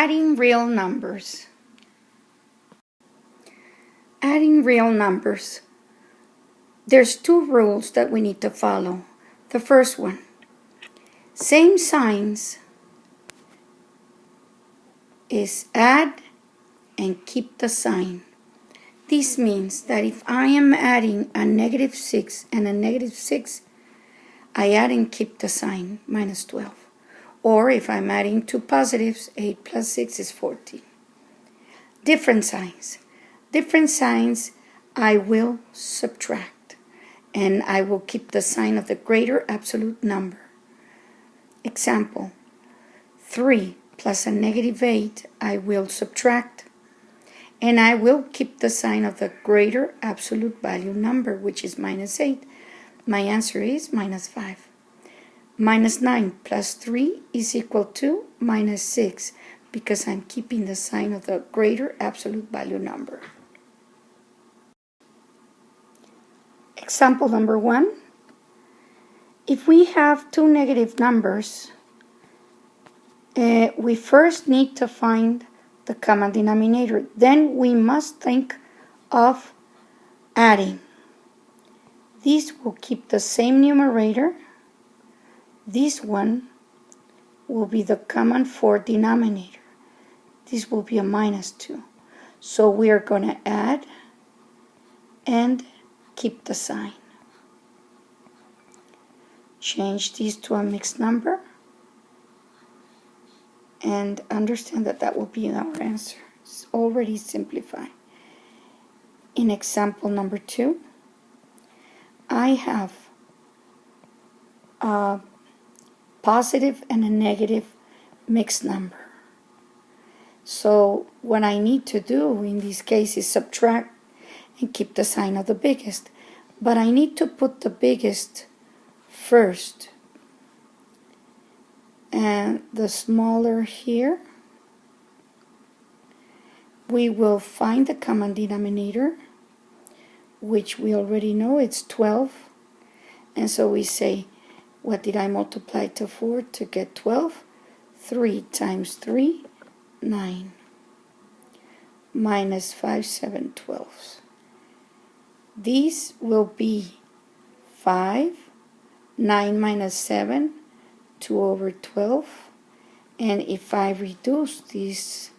Adding real numbers. Adding real numbers. There's two rules that we need to follow. The first one, same signs is add and keep the sign. This means that if I am adding a -6 and a -6, I add and keep the sign, -12. Or if I'm adding two positives, 8 plus 6 is 14. Different signs. Different signs I will subtract, and I will keep the sign of the greater absolute number. Example, 3 plus a -8 I will subtract, and I will keep the sign of the greater absolute value number, which is -8. My answer is -5. -9 plus 3 is equal to -6 because I'm keeping the sign of the greater absolute value number. Example number 1. If we have two negative numbers, we first need to find the common denominator. Then we must think of adding. These will keep the same numerator. This one will be the common for denominator. This will be a -2. So we are going to add and keep the sign. Change these to a mixed number and understand that that will be our answer. It's already simplified. In example number 2, I have a positive and a negative mixed number. So what I need to do in this case is subtract and keep the sign of the biggest. But I need to put the biggest first and the smaller here. We will find the common denominator, which we already know it's 12. And so we say, what did I multiply to 4 to get 12? 3 times 3, 9. Minus 5, 7, 12. These will be 5, 9 minus 7, 2 over 12. And if I reduce this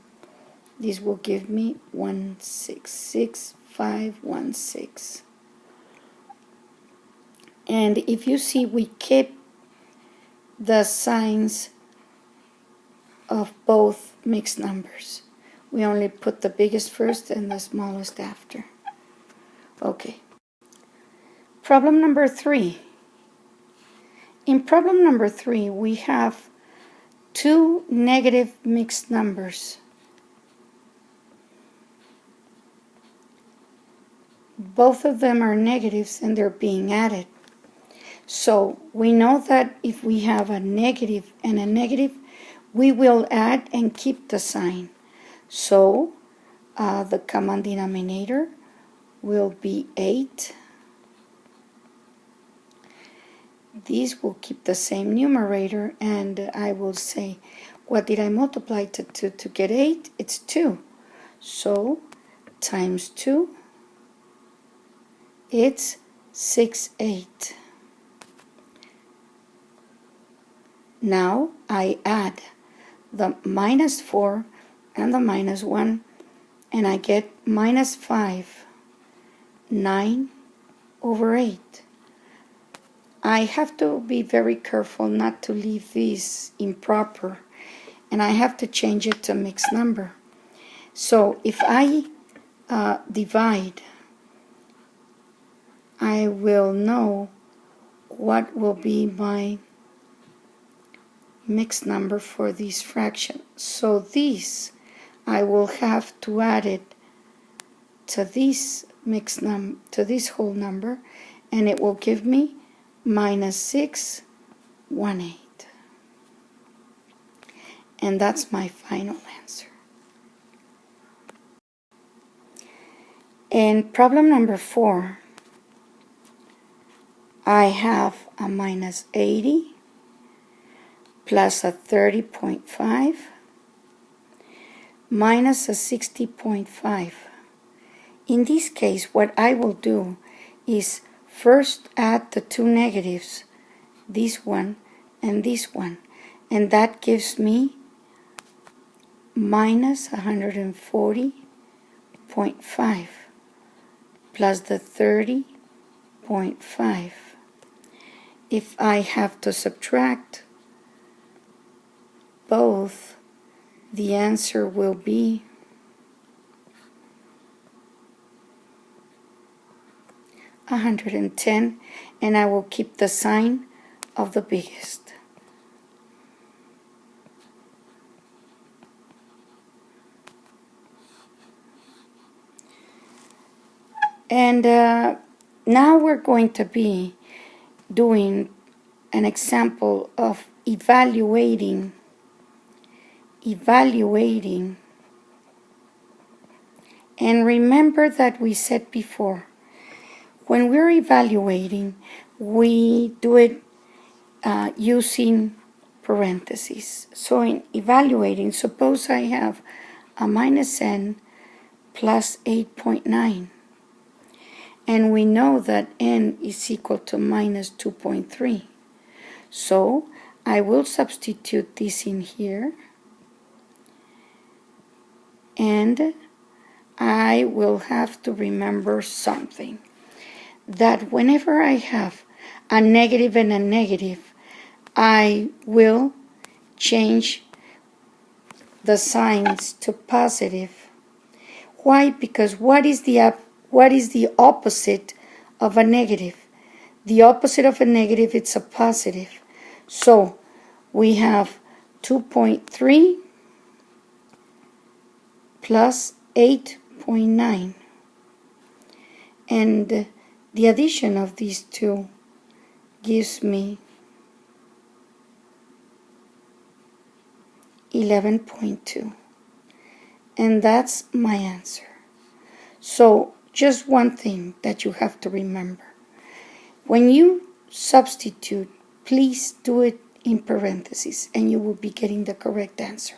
will give me 1, 6, 6, 5, 1, 6. And if you see, we keep the signs of both mixed numbers. We only put the biggest first and the smallest after. Okay. Problem number 3. In problem number 3, we have two negative mixed numbers. Both of them are negatives and they're being added. So we know that if we have a negative and a negative, we will add and keep the sign. So the common denominator will be 8. These will keep the same numerator, and I will say, what did I multiply to get 8? It's 2. So times 2, it's 6, 8. Now I add the -4 and the -1, and I get -5, 9 over 8. I have to be very careful not to leave this improper, and I have to change it to mixed number. So if I divide, I will know what will be my mixed number for this fraction. So this, I will have to add it to this mixed number, to this whole number, and it will give me -6, 1, 8. And that's my final answer. In problem number 4, I have a -80 plus a 30.5 minus a 60.5. In this case, what I will do is first add the two negatives, this one and this one, and that gives me minus 140.5 plus the 30.5. If I have to subtract both, the answer will be 110, and I will keep the sign of the biggest. And now we're going to be doing an example of evaluating. And remember that we said before, when we're evaluating, we do it using parentheses. So in evaluating, suppose I have a minus n plus 8.9. And we know that n is equal to minus 2.3. So I will substitute this in here. And I will have to remember something. That whenever I have a negative and a negative, I will change the signs to positive. Why? Because what is the opposite of a negative? The opposite of a negative is a positive. So we have 2.3 plus 8.9. And the addition of these two gives me 11.2. And that's my answer. So just one thing that you have to remember. When you substitute, please do it in parentheses and you will be getting the correct answer.